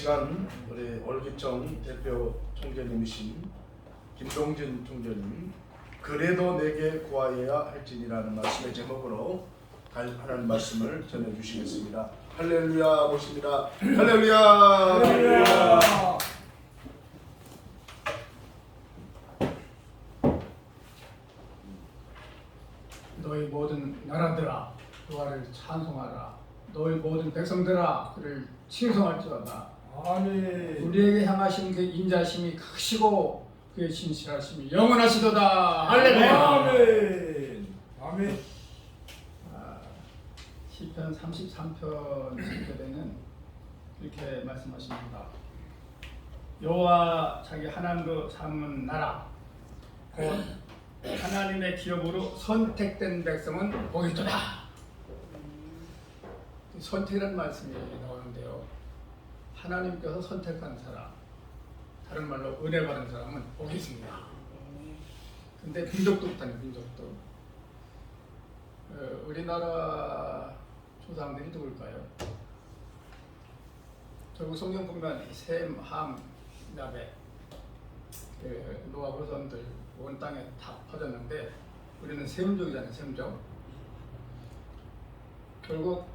시간 우리 월기청 대표 총재님이신 김동진 총재님 그래도 내게 구하여야 할지니라는 말씀의 제목으로 하나님 말씀을 전해주시겠습니다. 할렐루야 모십니다. 할렐루야. 할렐루야. 너희 모든 나라들아 여호와를 찬송하라. 너희 모든 백성들아 그를 칭송할지어다. 아멘. 우리에게 향하신 그 인자심이 크시고 그의 진실하심이 영원하시도다. 할렐루야. 아멘. 아멘. 시편 33편 10절에는 이렇게 말씀하십니다. 여호와 자기 하나님으로 삼은 나라 곧 하나님의 기업으로 선택된 백성은 복이도다. 선택이라는 말씀이 나오는데요. 하나님께서 선택한 사람, 다른 말로 은혜 받은 사람은 복이 있습니다. 근데 민족도 없다는 민족도. 우리나라 조상들이 누굴까요? 결국 성경 보면 셈, 함, 야벳, 노아 후손들 온 땅에 다 퍼졌는데 우리는 셈족이잖아요. 셈족. 결국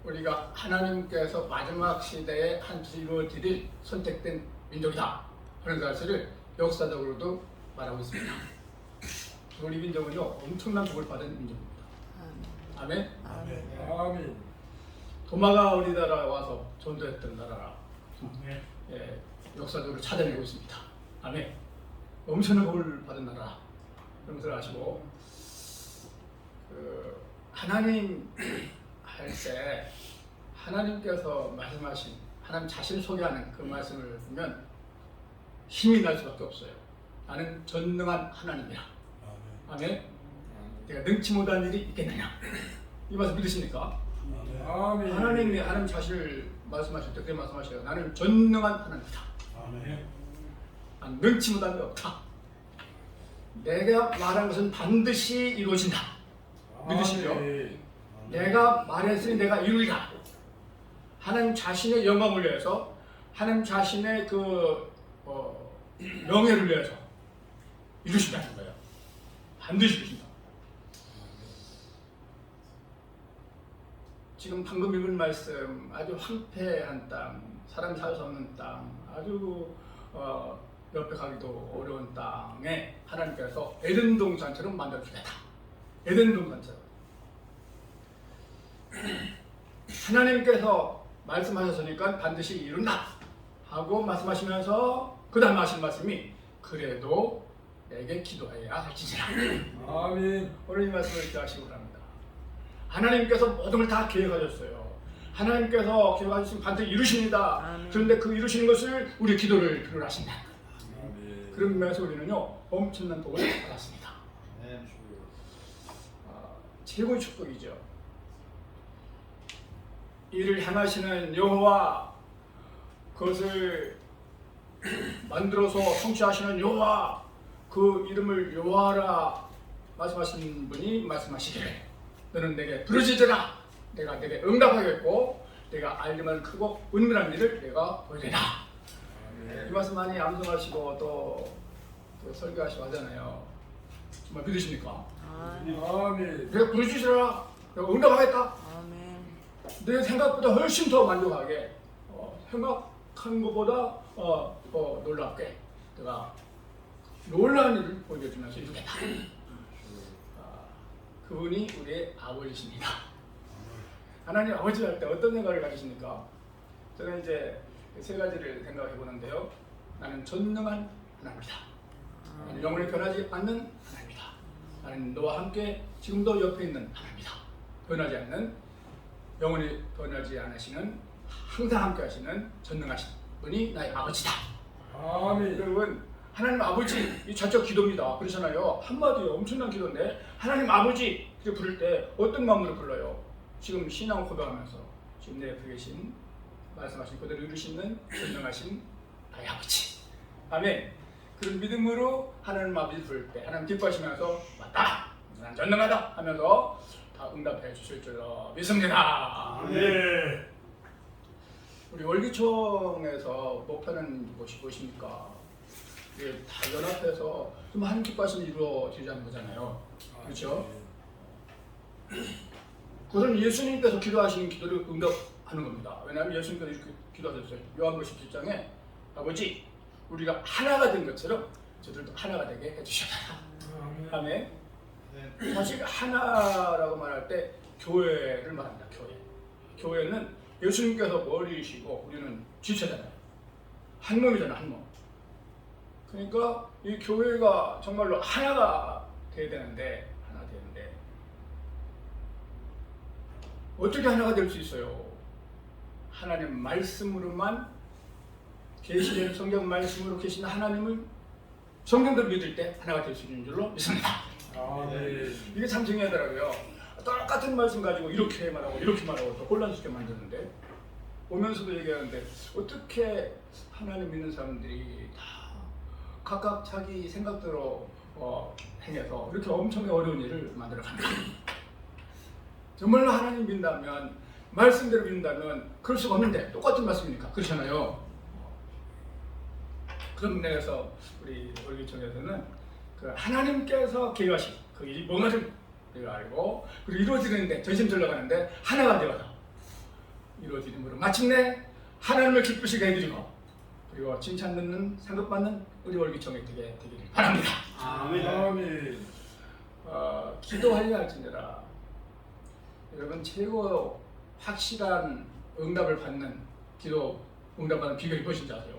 우리가 하나님께서 마지막 시대에 한 뜻이 이루어지릴 선택된 민족이다 하는 사실을 역사적으로도 말하고 있습니다. 우리 민족은요 엄청난 복을 받은 민족입니다. 아멘. 아멘. 도마가 우리나라 와서 전도했던 나라라. 예, 역사적으로 찾아내고 있습니다. 아멘. 엄청난 복을 받은 나라. 그런 것을 아시고 하나님 할 때 하나님께서 말씀하신 하나님 자신을 소개하는 그 말씀을 보면 힘이 날 수밖에 없어요. 나는 전능한 하나님이야. 아멘. 내가 능치 못한 일이 있겠느냐? 이 말씀 믿으십니까? 아멘. 하나님이 하나님 자신을 말씀하실 때 그렇게 말씀하셔요. 나는 전능한 하나님이다. 아멘. 난 능치 못한 게 없다. 내가 말한 것은 반드시 이루어진다. 믿으시죠? 내가 말했으니 내가 이루리라. 하나님 자신의 영광을 위해서, 하나님 자신의 명예를 위해서 이루신다는 거예요. 반드시 이루신다. 지금 방금 읽은 말씀, 아주 황폐한 땅, 사람이 살 수 없는 땅, 아주 옆에 가기도 어려운 땅에 하나님께서 에덴 동산처럼 만들어주겠다. 에덴 동산처럼. 하나님께서 말씀하셨으니까 반드시 이룬다 하고 말씀하시면서 그 다음 하신 말씀이 그래도 내게 기도해야 할지니라. 아멘. 오늘 이 말씀을 이렇게 하시기 바랍니다. 하나님께서 모든 걸 다 계획하셨어요. 하나님께서 계획하셨으면 반드시 이루십니다. 아멘. 그런데 그 이루시는 것을 우리 기도를 필요로 하신다. 아멘. 그런 면에서 우리는요 엄청난 복을 받았습니다. 최고의 축복이죠. 이를 향하시는 여호와, 그것을 만들어서 성취하시는 여호와, 그 이름을 여호와라 말씀하신 분이 말씀하시기를 너는 내게 부르짖으라. 내가 내게 응답하겠고 내가 알기만 크고 은밀한 일을 내가 보이리라. 이 말씀 많이 암송하시고 또 설교하시고 하잖아요. 정말 믿으십니까? 아멘. 내가 부르짖으라. 내가 응답하겠다. 아멘. 내 생각보다 훨씬 더 만족하게 생각한 것보다 놀랍게 내가 놀라운 일을 보여주면서 이루겠다. 그분이 우리의 아버지십니다. 하나님 아버지 할 때 어떤 생각을 가지십니까? 저는 이제 세 가지를 생각해 보는데요. 나는 전능한 하나님이다. 나는 영원히 변하지 않는 하나님이다. 나는 너와 함께 지금도 옆에 있는 하나님이다. 변하지 않는, 영원히 변하지 않으시는, 항상 함께 하시는 전능하신 분이 나의 아버지다. 아멘. 여러분, 하나님 아버지, 이 자체가 기도입니다. 그렇잖아요. 한마디에 엄청난 기도인데 하나님 아버지 이렇게 부를 때 어떤 마음으로 불러요? 지금 신앙을 고백하면서 지금 내 옆에 계신 말씀하신 그대로 이루시는 전능하신 나의 아버지. 아멘. 그런 믿음으로 하나님 아버지 부를 때 하나님 기뻐하시면서 맞다, 난 전능하다 하면서 다 응답해 주실 줄로 믿습니다. 네. 우리 월기총에서 목표는 무엇입니까? 이게 다 연합해서 좀 한 기과심이 이루어지자는 거잖아요. 그렇죠? 그것은 예수님께서 기도하신 기도를 응답하는 겁니다. 왜냐하면 예수님께서 이렇게 기도하셨어요. 요한복음 17장에 아버지 우리가 하나가 된 것처럼 저들도 하나가 되게 해주셔라. 아멘. 사실 하나라고 말할 때 교회를 말합니다. 교회는 예수님께서 머리이시고 우리는 지체잖아요. 한 몸이잖아, 한 몸. 그러니까 이 교회가 정말로 하나가 돼야 되는데 어떻게 하나가 될 수 있어요? 하나님 말씀으로만 계시된 성경 말씀으로 계신 하나님을 성경대로 믿을 때 하나가 될 수 있는 줄로 믿습니다. 아멘. 이게 참 중요하더라고요. 똑같은 말씀 가지고 이렇게 말하고 이렇게 말하고 또 혼란스럽게 만드는데 오면서도 얘기하는데 어떻게 하나님 믿는 사람들이 다 각각 자기 생각대로 행해서 이렇게 엄청 어려운 일을 만들어갑니까? 정말로 하나님 믿는다면 말씀대로 믿는다면 그럴 수가 없는데 똑같은 말씀이니까 그렇잖아요. 그런 면에서 우리 월기총에서는 그 하나님께서 계획하신 그 일이 뭔가를 알고 그리고 이루어지는데 전심전력 하는데 하나가 되어서 이루어지므로 마침내 하나님을 기쁘시게 해드리고 그리고 칭찬 듣는 상급받는 우리 월기총이 되기를 바랍니다. 아멘. 기도하려 할지니라. 여러분 최고 확실한 응답을 받는 기도 응답받는 비결이 무엇인지 아세요?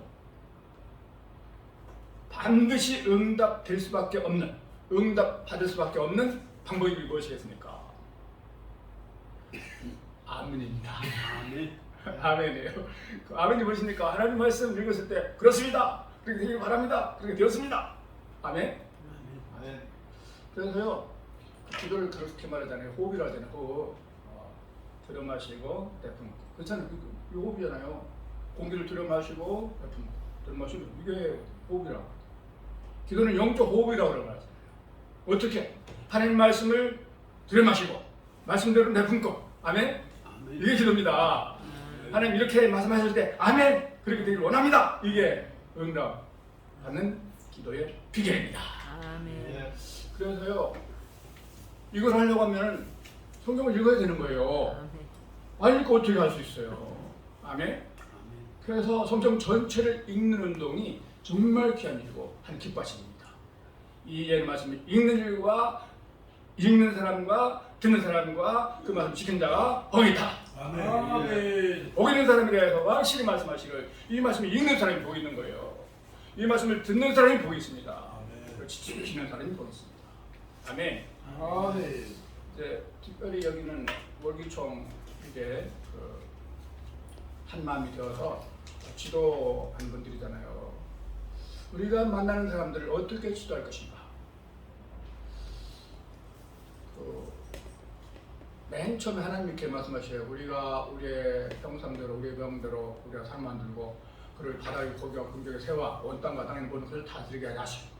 반드시 응답될 수밖에 없는 응답 받을 수밖에 없는 방법이 무엇이겠습니까? 아멘입니다. 아멘. 아멘이에요. 그 아멘이 무엇입니까? 하나님 말씀 읽었을 때 그렇습니다. 그렇게 되길 바랍니다. 그렇게 되었습니다. 아멘. 아멘. 그래서요 그 기도를 그렇게 말하잖아요. 호흡이라 하잖아요. 호흡. 들여 마시고 내뿜고. 그렇잖아요. 이 호흡이잖아요. 공기를 들여 마시고 내뿜고. 들여 마시고 이게 호흡이라고. 기도는 영적 호흡이라고 그러잖아요. 어떻게? 하나님 말씀을 들여 마시고 말씀대로 내뿜고. 아멘. 아멘. 이게 기도입니다. 하나님 이렇게 말씀하실 때 아멘 그렇게 되길 원합니다. 이게 응답 받는 기도의 비결입니다. 아멘. 그래서요 이걸 하려고 하면 성경을 읽어야 되는 거예요. 아멘. 안 읽고 어떻게 할 수 있어요? 아멘. 아멘. 그래서 성경 전체를 읽는 운동이 정말 귀한 일이고 한 기뻐하십니다. 이 예의 말씀을 읽는 일과 읽는 사람과 듣는 사람과 그 말씀 지킨 자가 복이 있다. 아멘. 복 있는 사람에 대해서 확실히 말씀하시길 이 말씀을 읽는 사람이 복이 있는 거예요. 이 말씀을 듣는 사람이 복이 있습니다. 그리고 지키는 사람이 복이 있습니다. 아멘. 아멘. 이제 특별히 여기는 월기총 이제 한 마음이 되어서 지도하는 분들이잖아요. 우리가 만나는 사람들을 어떻게 지도할 것인가? 맨 처음에 하나님 이렇게 말씀하셔요. 우리가 우리의 형상대로 우리의 명대로 우리가 삶 만들고 그를 바다의 고기와 금쪽의 새와 온 땅과 땅에 모든 것을 다스리게 하시고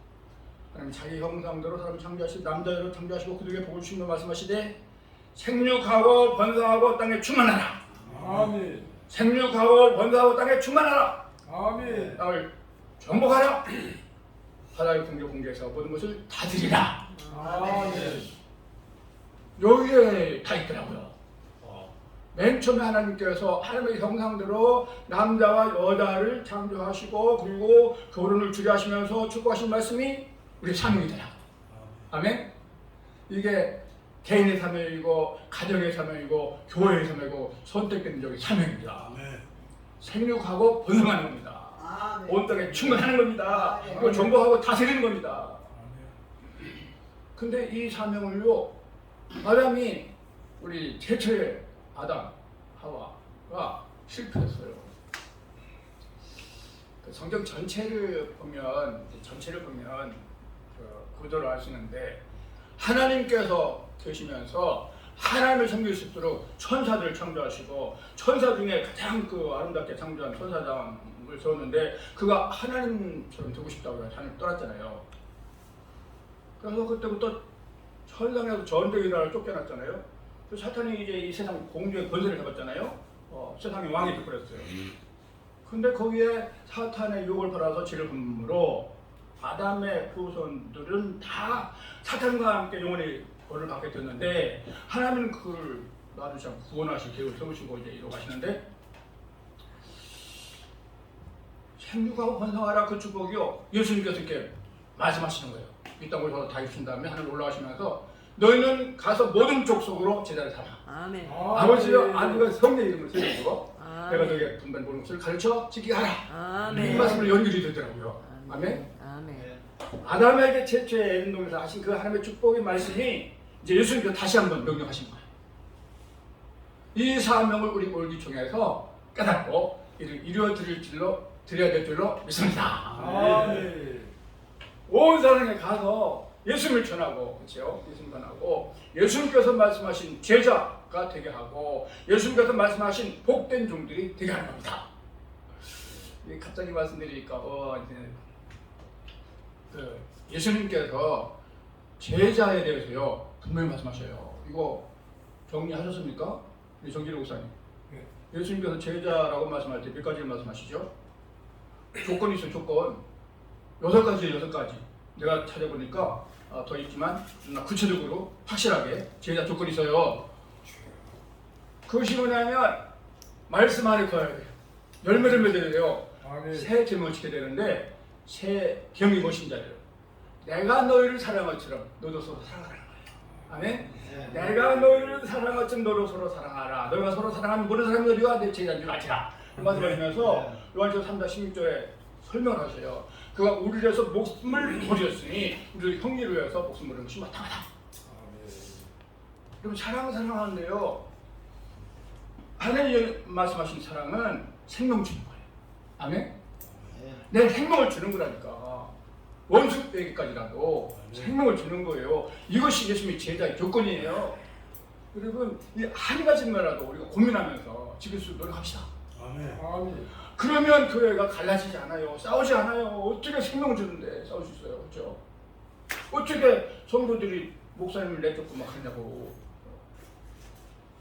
하나님 자기 형상대로 사람을 창조하시고 남자로 창조하시고 그들에게 복을 주시며 말씀하시되 생육하고 번성하고 땅에 충만하라. 아멘. 생육하고 번성하고 땅에 충만하라. 아멘. 땅을 정복하라. 바다의 공격에서 모든 것을 다스리라. 아멘. 여기에 다 있더라고요. 맨 처음에 하나님께서 하나님의 형상대로 남자와 여자를 창조하시고 그리고 결혼을 주례하시면서 축복하신 말씀이 우리 사명이더라. 아멘. 이게 개인의 사명이고 가정의 사명이고 교회의 사명이고 선택된 적의 사명입니다. 아멘. 생육하고 번성하는 겁니다. 온 땅에 충만하는 겁니다. 그리고 정복하고 다스리는 겁니다. 근데 이 사명을요 아담이 우리 최초의 아담 하와가 실패했어요. 그 성경 전체를 보면 그 구조를 알 수 있는데 하나님께서 계시면서 하나님을 섬길 수 있도록 천사들을 창조하시고 천사 중에 가장 그 아름답게 창조한 천사장을 세웠는데 그가 하나님처럼 되고 싶다고 하나님 떠났잖아요. 그래서 그때부터 천상에서 전쟁이라를 쫓겨났잖아요. 그 사탄이 이제 이 세상 공중의 권세를 잡았잖아요. 세상의 왕이 되어버렸어요. 근데 거기에 사탄의 유혹을 받아서 죄를 범으로 아담의 후손들은 다 사탄과 함께 영원히 벌을 받게 됐는데 하나님은 그를 놔두지 않고 구원하실 계획을 세우시고 이제 이루어가시는데 생육하고 번성하라 그 축복이요 예수님께서 이렇게 말씀하시는 거예요. 이 땅을 다 입힌 다음에 하늘 올라가시면서 너희는 가서 모든 족속으로 제자를 삼아. 아멘. 아버지여 아들과 성령 이름을 세우고 아멘. 내가 너희에게 분반 보는 것을 가르쳐 지키게 하라. 아멘. 이 말씀으로 연결이 되더라고요. 아멘. 아멘. 아담에게 최초의 에덴동에서 하신 그 하나님의 축복의 말씀이 이제 예수님께서 다시 한번 명령하신 거예요. 이 사명을 우리 올기총에서 깨닫고 이를 이루어 드려야 될 줄로 믿습니다. 아멘. 온 세상에 가서 예수님을 전하고, 그렇죠? 예수님 전하고 예수님께서 말씀하신 제자가 되게 하고 예수님께서 말씀하신 복된 종들이 되게 하는 겁니다. 갑자기 말씀드리니까 이제 예수님께서 제자에 대해서요 분명히 말씀하셔요. 이거 정리하셨습니까? 우리 정기로 목사님. 네. 예수님께서 제자라고 말씀할 때 몇 가지를 말씀하시죠? 조건이 있어요. 조건 6가지예요. 6가지. 내가 찾아보니까 더 있지만 구체적으로 확실하게 제자 조건이 있어요. 그것이 뭐냐면 말씀 안에 거해야 돼요. 열매를 맺어야 돼요. 아멘. 새 계명을 지켜야 되는데 새 계명이 무엇인지요? 내가 너희를 사랑한 것처럼 너도 서로 사랑하라는 거예요. 아멘? 내가 너희를 사랑한 것처럼 너도 서로 사랑하라. 너희가 서로 사랑하면 모든 사람이 너희가 내 제자인 줄 알지라. 그 말씀하시면서 요한일서 3장 16절에 설명을 하셔요. 그가 우리를 위해서 목숨을 버렸으니 우리를 형리를 위해서 목숨을 버리는 것이 마땅하다. 여러분 사랑하는데요. 하나님 말씀하신 사랑은 생명 주는 거예요. 아멘? 내 생명을 주는 거라니까. 원수에게까지라도 생명을 주는 거예요. 이것이 예수님의 제자의 조건이에요. 여러분 이 한 가지만이라도 우리가 고민하면서 지킬 수 노력합시다. 아멘. 아멘. 그러면 교회가 갈라지지 않아요. 싸우지 않아요. 어떻게 생명을 주는데 싸울 수 있어요. 그렇죠? 어떻게 성도들이 목사님을 내쫓고 막 하냐고.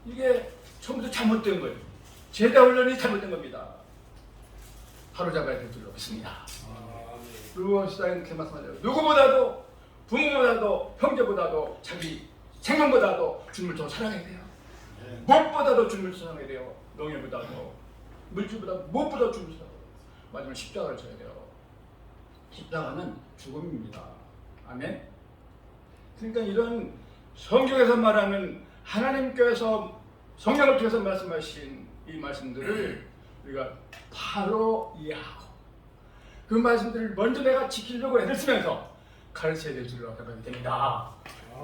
이게 처음부터 잘못된 거예요. 제자 훈련이 잘못된 겁니다. 바로잡아야 될 줄로 믿습니다. 그리고 시사는 이렇게 말씀하죠. 누구보다도 부모보다도 형제보다도 자기 생명보다도 주님을 더 사랑해야 돼요. 무엇보다도 주님을 사랑해야 돼요. 명예보다도 물질보다 무엇보다 주님을 사랑해야 돼요. 마지막에 십자가를 져야 돼요. 십자가는 죽음입니다. 아멘. 그러니까 이런 성경에서 말하는 하나님께서 성령을 통해서 말씀하신 이 말씀들을 우리가 바로 이해하고 그 말씀들을 먼저 내가 지키려고 애를 쓰면서 가르쳐야 될 줄로 생각이 됩니다.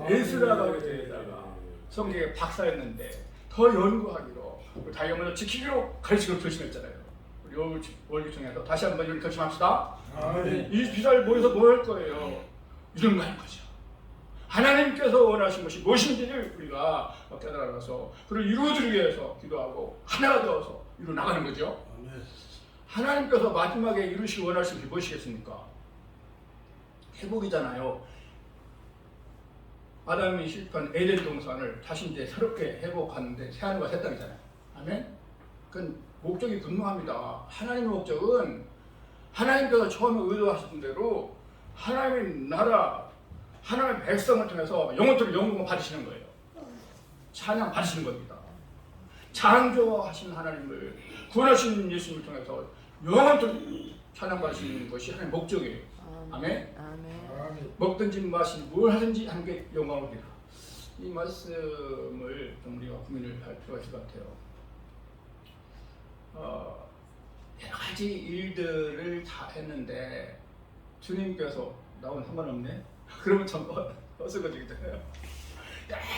에스라가 그때다가 성경의 박사였는데 더 연구하기로 자기가 먼저 지키기로 가르치기로 결심했잖아요. 우리 월기총에서 다시 한번 이걸 결심합시다. 이 비달 모여서 뭐 할 거예요? 이런 거 할 거죠. 하나님께서 원하신 것이 무엇인지를 우리가 깨달아서 그를 이루어주기 위해서 기도하고 하나가 되어서 이루어 나가는 거죠. 하나님께서 마지막에 이루시기 원하시는 게 무엇이겠습니까? 회복이잖아요. 아담이 실패한 에덴 동산을 다시 이제 새롭게 회복하는데 새하늘과 새 땅이잖아요. 아멘? 그건 목적이 분명합니다. 하나님의 목적은 하나님께서 처음에 의도하신 대로 하나님의 나라, 하나님의 백성을 통해서 영혼들을 영광을 받으시는 거예요. 찬양 받으시는 겁니다. 창조하신 하나님을 구원하신 예수님을 통해서 영원토록 찬양받으시는 것이 하나님의 목적이에요. 아멘? 아멘. 먹든지 마시든지 뭘 하든지 하는 게 영광을 드리라. 이 말씀을 좀 우리가 고민을 할 필요가 있을 것 같아요. 여러 가지 일들을 다 했는데 주님께서 나오면 상관없네? 그러면 전 어서거지잖아요.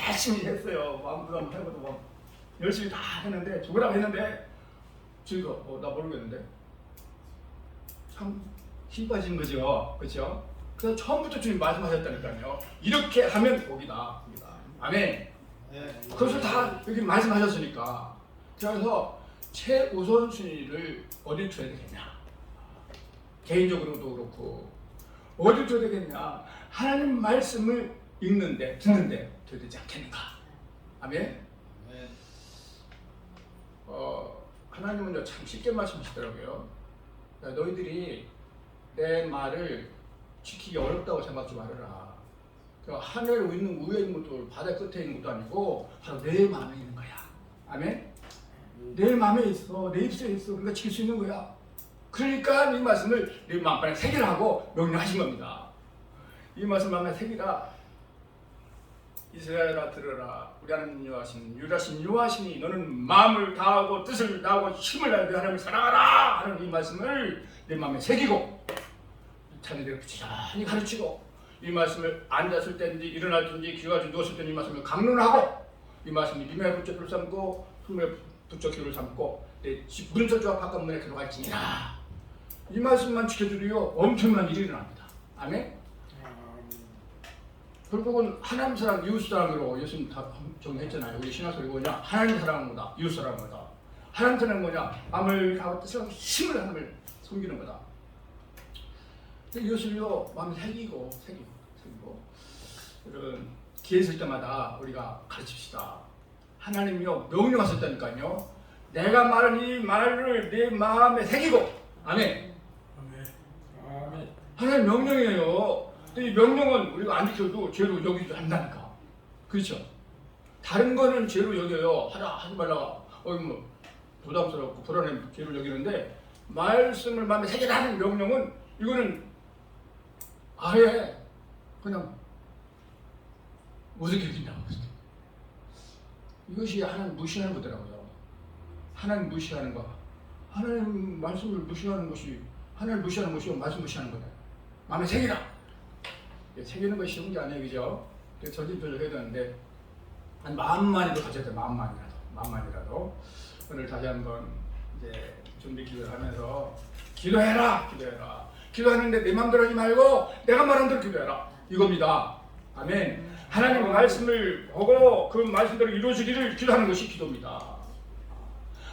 열심히 했어요. 마음부터 해보도 막 열심히 다 했는데 죽으라고 했는데 주님가 나 모르겠는데 참 힘 빠진 거죠. 그렇죠? 그래서 처음부터 주님 말씀하셨다니까요. 이렇게 하면 복이다. 아멘. 그것을 다 여기 말씀하셨으니까. 그래서 최우선순위를 어디 줘야 되겠냐. 개인적으로도 그렇고 어디 줘야 되겠냐. 하나님 말씀을 읽는데 듣는데 줘야 되지 않겠는가. 아멘. 하나님은요 참 쉽게 말씀하시더라고요. 야, 너희들이 내 말을 지키기 어렵다고 생각하지 말아라. 그 하늘 있는 위에 있는 것도 바다 끝에 있는 것도 아니고 바로 내 마음에 있는 거야. 아멘? 내 마음에 있어. 내 입술에 있어. 그러니까 지킬 수 있는 거야. 그러니까 이 말씀을 내 마음판에 새기라고 명령하신 겁니다. 이 말씀 마음에 새기라. 이스라엘아 들으라. 우리 하나님 여호와신 유일하신 여호와시니 너는 마음을 다하고 뜻을 다하고 힘을 다하여 하나님을 사랑하라 하는 이 말씀을 내 마음에 새기고 자녀들에게 부지런히 가르치고 이 말씀을 앉았을 때든지 일어날 때든지 기도하지 누웠을 때는 이 말씀을 강론하고 이 말씀이 님의 붙여 삼고 품에 붙여 기도를 삼고 내 집 문설주와 바깥 문에 들어갈지니라. 이 말씀만 지켜주리요 엄청난 일이 일어납니다. 아멘? 결국은 하나님 사랑, 이웃 사랑으로 예수님 다 정했잖아요. 우리 신학설이 뭐냐? 하나님 사랑은 뭐다? 이웃 사랑은 뭐다? 하나님 사랑은 뭐냐? 마음을 다하고 뜻을 힘을 하나님을 섬기는 거다. 이것을요 마음에 새기고 여러분 기회 있을 때마다 우리가 가르칩시다. 하나님이요 명령하셨다니까요. 내가 말한 이 말을 내 마음에 새기고 아멘. 아멘. 하나님 명령이에요. 이 명령은 우리가 안 지켜도 죄로 여기지 않다니까. 그렇죠? 다른 거는 죄로 여겨요. 하지 말라고. 뭐 부담스럽고 불안한 죄로 여기는데 말씀을 마음에 새기라는 명령은 이거는 아예 그냥 무슨 얘기냐고. 이것이 하나님 무시하는 거더라고요. 하나님 무시하는 거. 하나님 말씀을 무시하는 것이 하나님 무시하는 것이 말씀 무시하는 거다. 마음에 새기라. 새기는 것이 쉬운 게 아니에요, 그죠? 저질저질 해야 되는데 한 마음만이라도 가져야 돼. 마음만이라도. 오늘 다시 한번 이제 준비 기도를 하면서 기도해라. 기도하는데 내 마음대로 하지 말고 내가 말한 대로 기도해라. 이겁니다. 아멘. 하나님의 말씀을 보고 그 말씀대로 이루어지기를 기도하는 것이 기도입니다.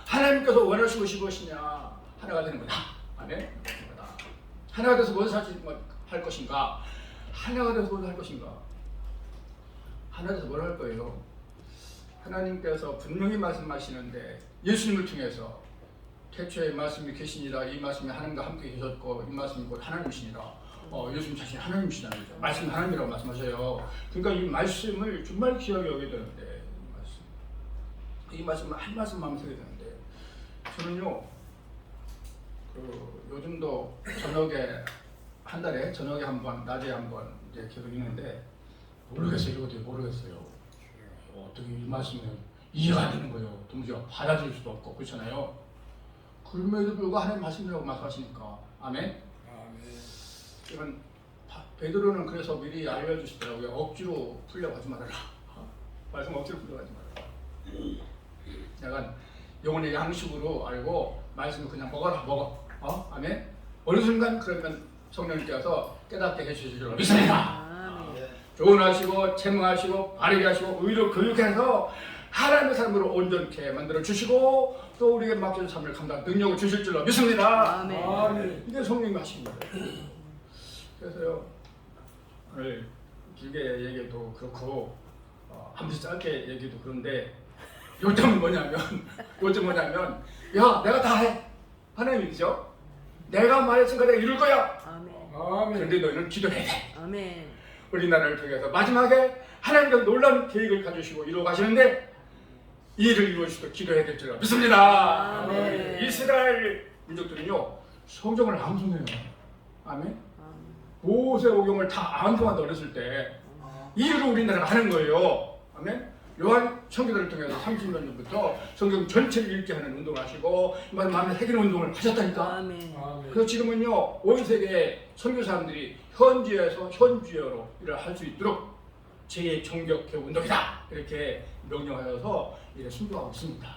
하나님께서 원하시는 것이 무엇이냐? 하나가 되는 거다. 아멘. 하나가 돼서 무엇을 할 것인가? 하나가 돼서 뭘 할 것인가? 하나 돼서 뭘 할 거예요? 하나님께서 분명히 말씀하시는데 예수님을 통해서 태초에 말씀이 계시니라. 이 말씀이 하나님과 함께 계셨고 이 말씀이 곧 하나님이시니라. 예수님 자신이 하나님이시잖아요. 말씀이 하나님이라고 말씀하셔요. 그러니까 이 말씀을 정말 귀하게 여겨야 되는데 이 말씀을 한 말씀만 쓰게 되는데 저는요 요즘도 저녁에 한 달에 저녁에 한 번, 낮에 한 번 이제 계속 읽는데 모르겠어요. 이거 모르겠어요. 어떻게 이 말씀을 이해가 안 되는 거예요. 도무지 받아들일 수도 없고 그렇잖아요. 그럼에도 불구하고 하나님 말씀이라고 말씀하시니까 아멘. 이건 베드로는 그래서 미리 알려주시더라고요. 억지로 풀려고 하지 말아라. 말씀 억지로 풀려고 하지 말아라. 약간 영혼의 양식으로 알고 말씀을 그냥 먹어. 아멘. 어느 순간 그러면 성령님께서 깨닫게 해주실 줄 믿습니다. 조언하시고 책망하시고 바르게 하시고 의로 교육해서 하나님의 삶으로 온전케 만들어 주시고 또 우리에게 맡겨진 삶을 감당 능력을 주실 줄로 믿습니다. 아멘. 이게 성령님이 하시는 거예요. 그래서요 오늘 길게 얘기해도 그렇고 한번 짧게 얘기도 그런데 요점은 뭐냐면 야 내가 다 해. 하나님이죠. 내가 말했으니까 내가 이룰 거야. 아멘. 그런데 너희는 기도해야 돼. 아멘. 우리나라를 통해서 마지막에 하나님께서 놀라운 계획을 가지시고 이루어 가시는데 이 일을 이루어 주시도록 기도해야 될 줄 믿습니다. 아멘. 이스라엘 민족들은요 성경을 암송해요. 아멘. 모세오경을 다 암송한다 그랬을 때 이 일을 우리나라가 하는 거예요. 아멘. 요한 청교도를 통해서 30년 전부터 성경 전체를 읽게 하는 운동을 하시고 마음에 새기는 운동을 하셨다니까. 아멘. 그래서 지금은요 온 세계 선교사람들이 현지에서 현지어로 일을 할 수 있도록 제 정격교 운동이다 이렇게 명령하여서 이제 순종하고 있습니다.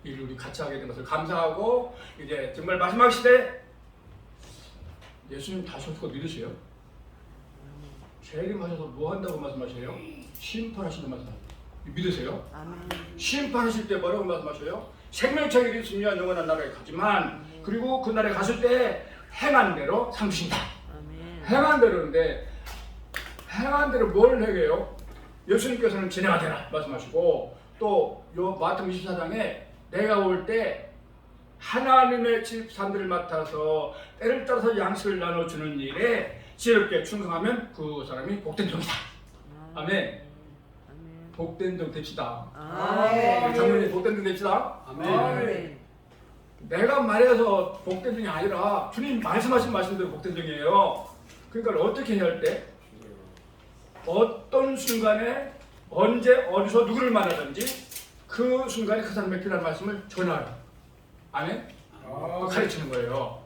이를 우리 같이 하게 된 것을 감사하고 이제 정말 마지막 시대 예수님 다시 오실 거 믿으세요? 재림하셔서 뭐 한다고 말씀하세요? 심판하신다고 말씀하세요. 믿으세요? 아멘. 심판하실 때 뭐라고 말씀하셔요? 생명책이 있으면 영원한 나라에 가지만 그리고 그 나라에 갔을 때 행한 대로 상 주신다. 아멘. 행한 대로인데 행한 대로 뭘 해요? 예수님께서는 진행하되라 말씀하시고 또 요 마태복음 24장에 내가 올 때 하나님의 집사람들을 맡아서 때를 따라서 양식을 나눠주는 일에 지혜롭게 충성하면 그 사람이 복된 종이다. 아멘. 복된 종 됩시다. 아멘. 장로님 복된 종 됩시다. 아멘. 내가 말해서 복된 종이 아니라 주님 말씀하신 말씀대로 복된 종이에요. 그러니까 어떻게 해야 할 때 어떤 순간에 언제 어디서 누구를 만나든지 그 순간에 그 사람의 필요한 말씀을 전하라. 아멘? 가르치는 거예요.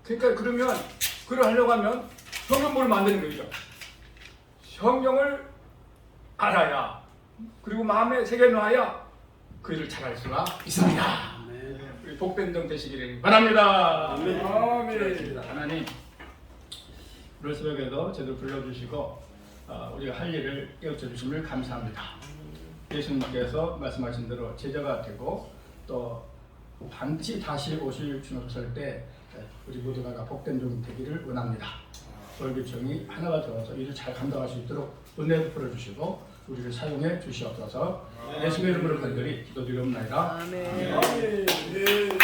그러니까 그러면 그걸 하려고 하면 성경을 만드는 거죠. 성경을 알아야 그리고 마음에 새겨놓아야 그 일을 잘할 수가 있습니다. 우리 복된 종 되시기를 바랍니다. 아멘. 하나님 오늘 새벽에도 저를 불러주시고 우리가 할 일을 깨우쳐 주심을 감사합니다. 예수님께서 말씀하신 대로 제자가 되고 또 반드시 다시 오실 주님을 때 우리 모두가 다 복된 종이 되기를 원합니다. 월교청이 하나가 되어서 일을 잘 감당할 수 있도록 은혜 베풀어 주시고 우리를 사용해 주시옵소서. 예수님의 이름으로 간절히 기도드리옵나이다. 아멘. 아멘.